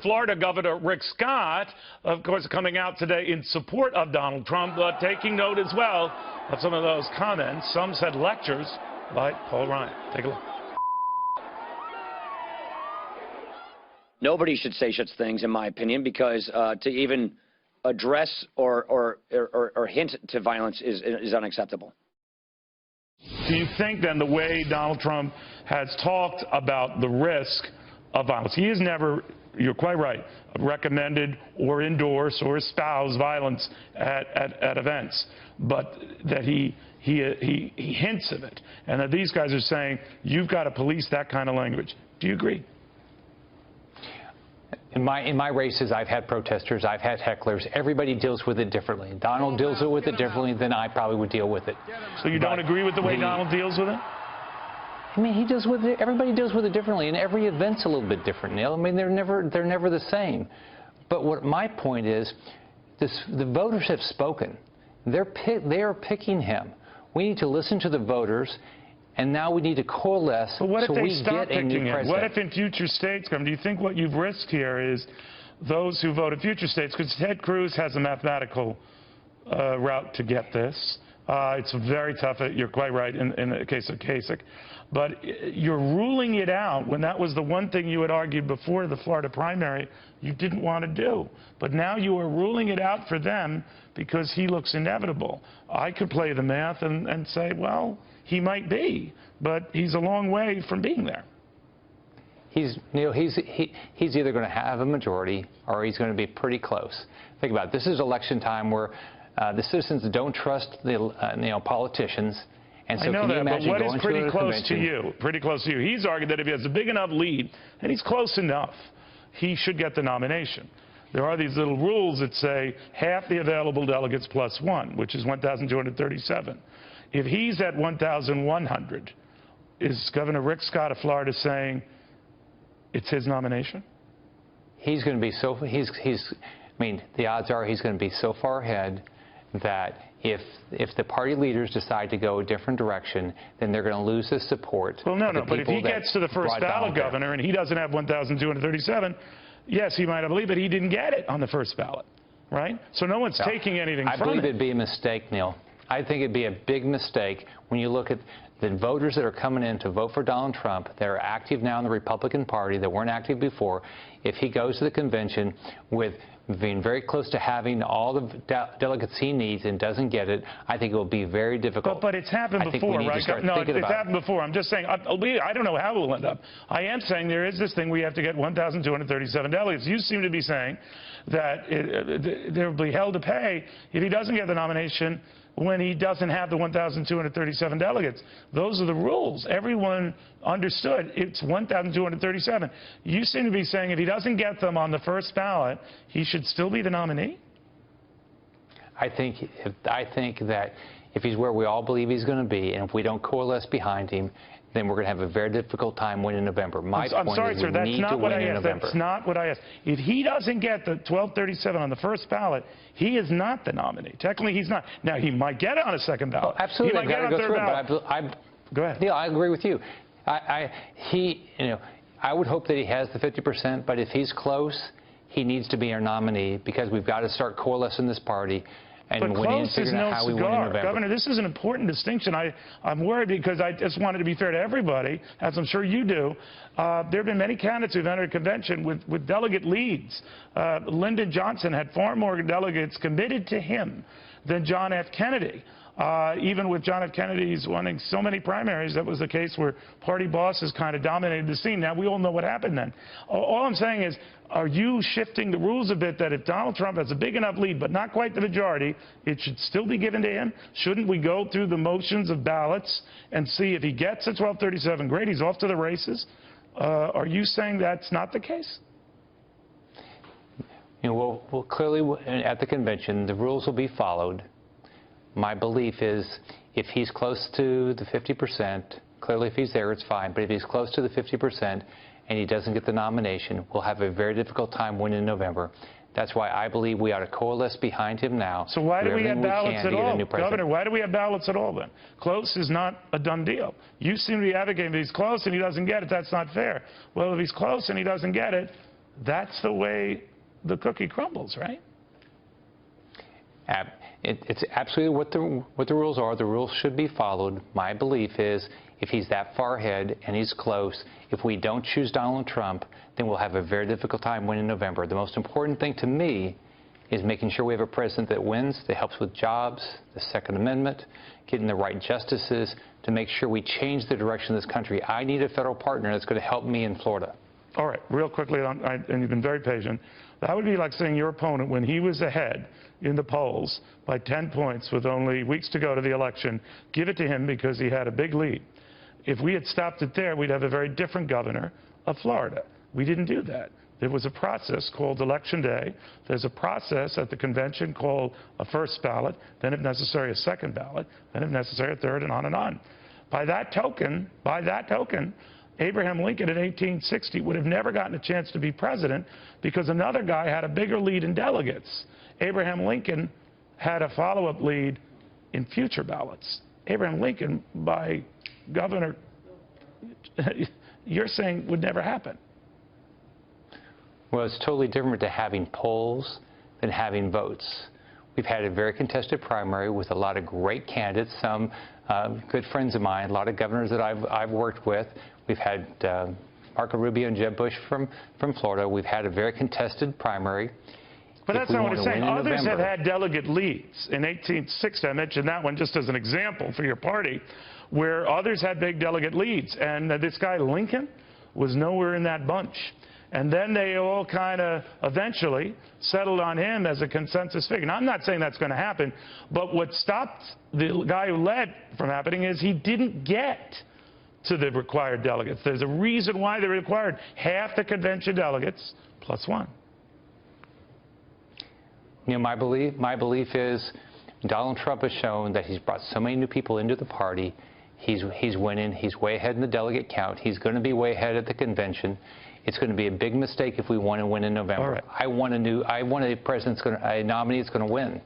Florida Governor Rick Scott, of course, coming out today in support of Donald Trump, but taking note as well of some of those comments. Some said lectures by Paul Ryan. Take a look. Nobody should say such things, in my opinion, because to even address or hint to violence is unacceptable. Do you think, then, the way Donald Trump has talked about the risk of violence, he has never, you're quite right, recommended or endorsed or espoused violence at events, but that he hints of it, and that these guys are saying, you've got to police that kind of language. Do you agree? In my races, I've had protesters, I've had hecklers. Everybody deals with it differently. Donald deals with it differently than I probably would deal with it. So you don't agree with the way Donald deals with it? I mean, he deals with it. Everybody deals with it differently, and every event's a little bit different, Neil. I mean, they're never the same. But what my point is, the voters have spoken. They are picking him. We need to listen to the voters. And now we need to coalesce so we get a new president. What if in future states come? Do you think what you've risked here is those who vote in future states? Because Ted Cruz has a mathematical route to get this. It's very tough. You're quite right in the case of Kasich. But you're ruling it out when that was the one thing you had argued before the Florida primary you didn't want to do. But now you are ruling it out for them because he looks inevitable. I could play the math and say, well, he might be, but he's a long way from being there. He's either going to have a majority or he's going to be pretty close. Think about it. This is election time where the citizens don't trust the politicians. And so I know can you that, imagine but what going is pretty to close to you? Pretty close to you. He's argued that if he has a big enough lead, and he's close enough, he should get the nomination. There are these little rules that say half the available delegates plus one, which is 1,237. If he's at 1,100, is Governor Rick Scott of Florida saying it's his nomination? He's going to be so. I mean, the odds are he's going to be so far ahead that if the party leaders decide to go a different direction, then they're going to lose the support. Well, no, but if he gets to the first ballot, Governor, and he doesn't have 1,237, yes, he might have a lead, but he didn't get it on the first ballot, right? So no one's taking anything from it. I believe it'd be a mistake, Neil. I think it'd be a big mistake when you look at the voters that are coming in to vote for Donald Trump, that are active now in the Republican Party, that weren't active before. If he goes to the convention with being very close to having all the delegates he needs and doesn't get it, I think it will be very difficult. But it's happened before, right? No, it's happened before. I'm just saying, I don't know how it will end up. I am saying there is this thing we have to get 1,237 delegates. You seem to be saying that there will be hell to pay if he doesn't get the nomination when he doesn't have the 1,237 delegates. Those are the rules. Everyone understood it's 1,237. You seem to be saying if he doesn't get them on the first ballot, he should still be the nominee? I think that if he's where we all believe he's going to be, and if we don't coalesce behind him, then we're going to have a very difficult time winning in November. I'm sorry, sir, that's not what I asked. That's not what I asked. If he doesn't get the 1,237 on the first ballot, he is not the nominee. Technically, he's not. Now, he might get it on a second ballot. Oh, absolutely. He might get it on third ballot. Go ahead. Yeah, I agree with you. I would hope that he has the 50%, but if he's close, he needs to be our nominee because we've got to start coalescing this party. And but close is no cigar. Governor, this is an important distinction. I'm worried because I just wanted to be fair to everybody, as I'm sure you do. There have been many candidates who've entered a convention with delegate leads. Lyndon Johnson had far more delegates committed to him than John F. Kennedy. Even with John F. Kennedy's winning so many primaries, that was the case where party bosses kind of dominated the scene. Now, we all know what happened then. All I'm saying is, are you shifting the rules a bit that if Donald Trump has a big enough lead, but not quite the majority, it should still be given to him? Shouldn't we go through the motions of ballots and see if he gets a 1,237, great, he's off to the races? Are you saying that's not the case? You know, well, clearly at the convention, the rules will be followed. My belief is if he's close to the 50%, clearly if he's there, it's fine. But if he's close to the 50% and he doesn't get the nomination, we'll have a very difficult time winning in November. That's why I believe we ought to coalesce behind him now. So why do we have ballots at all? Governor, why do we have ballots at all then? Close is not a done deal. You seem to be advocating that he's close and he doesn't get it. That's not fair. Well, if he's close and he doesn't get it, that's the way the cookie crumbles, right? It's absolutely what the rules are. The rules should be followed. My belief is if he's that far ahead and he's close, if we don't choose Donald Trump, then we'll have a very difficult time winning November. The most important thing to me is making sure we have a president that wins, that helps with jobs, the Second Amendment, getting the right justices to make sure we change the direction of this country. I need a federal partner that's going to help me in Florida. All right, real quickly, and you've been very patient. That would be like saying your opponent, when he was ahead in the polls by 10 points with only weeks to go to the election, give it to him because he had a big lead. If we had stopped it there, we'd have a very different governor of Florida. We didn't do that. There was a process called Election Day. There's a process at the convention called a first ballot, then if necessary a second ballot, then if necessary a third, and on and on. By that token, Abraham Lincoln in 1860 would have never gotten a chance to be president because another guy had a bigger lead in delegates. Abraham Lincoln had a follow-up lead in future ballots. Abraham Lincoln, by governor, you're saying would never happen. Well, it's totally different to having polls than having votes. We've had a very contested primary with a lot of great candidates, some good friends of mine, a lot of governors that I've worked with. We've had Marco Rubio and Jeb Bush from Florida. We've had a very contested primary. But that's not what he's saying. Others have had delegate leads. In 1860, I mentioned that one just as an example for your party, where others had big delegate leads. And this guy Lincoln was nowhere in that bunch. And then they all kind of eventually settled on him as a consensus figure. Now, I'm not saying that's going to happen, but what stopped the guy who led from happening is he didn't get to the required delegates. There's a reason why they required half the convention delegates plus one. You know, my belief is Donald Trump has shown that he's brought so many new people into the party. He's winning. He's way ahead in the delegate count. He's going to be way ahead at the convention. It's going to be a big mistake if we want to win in November. All right. I want a president, a nominee that's going to win.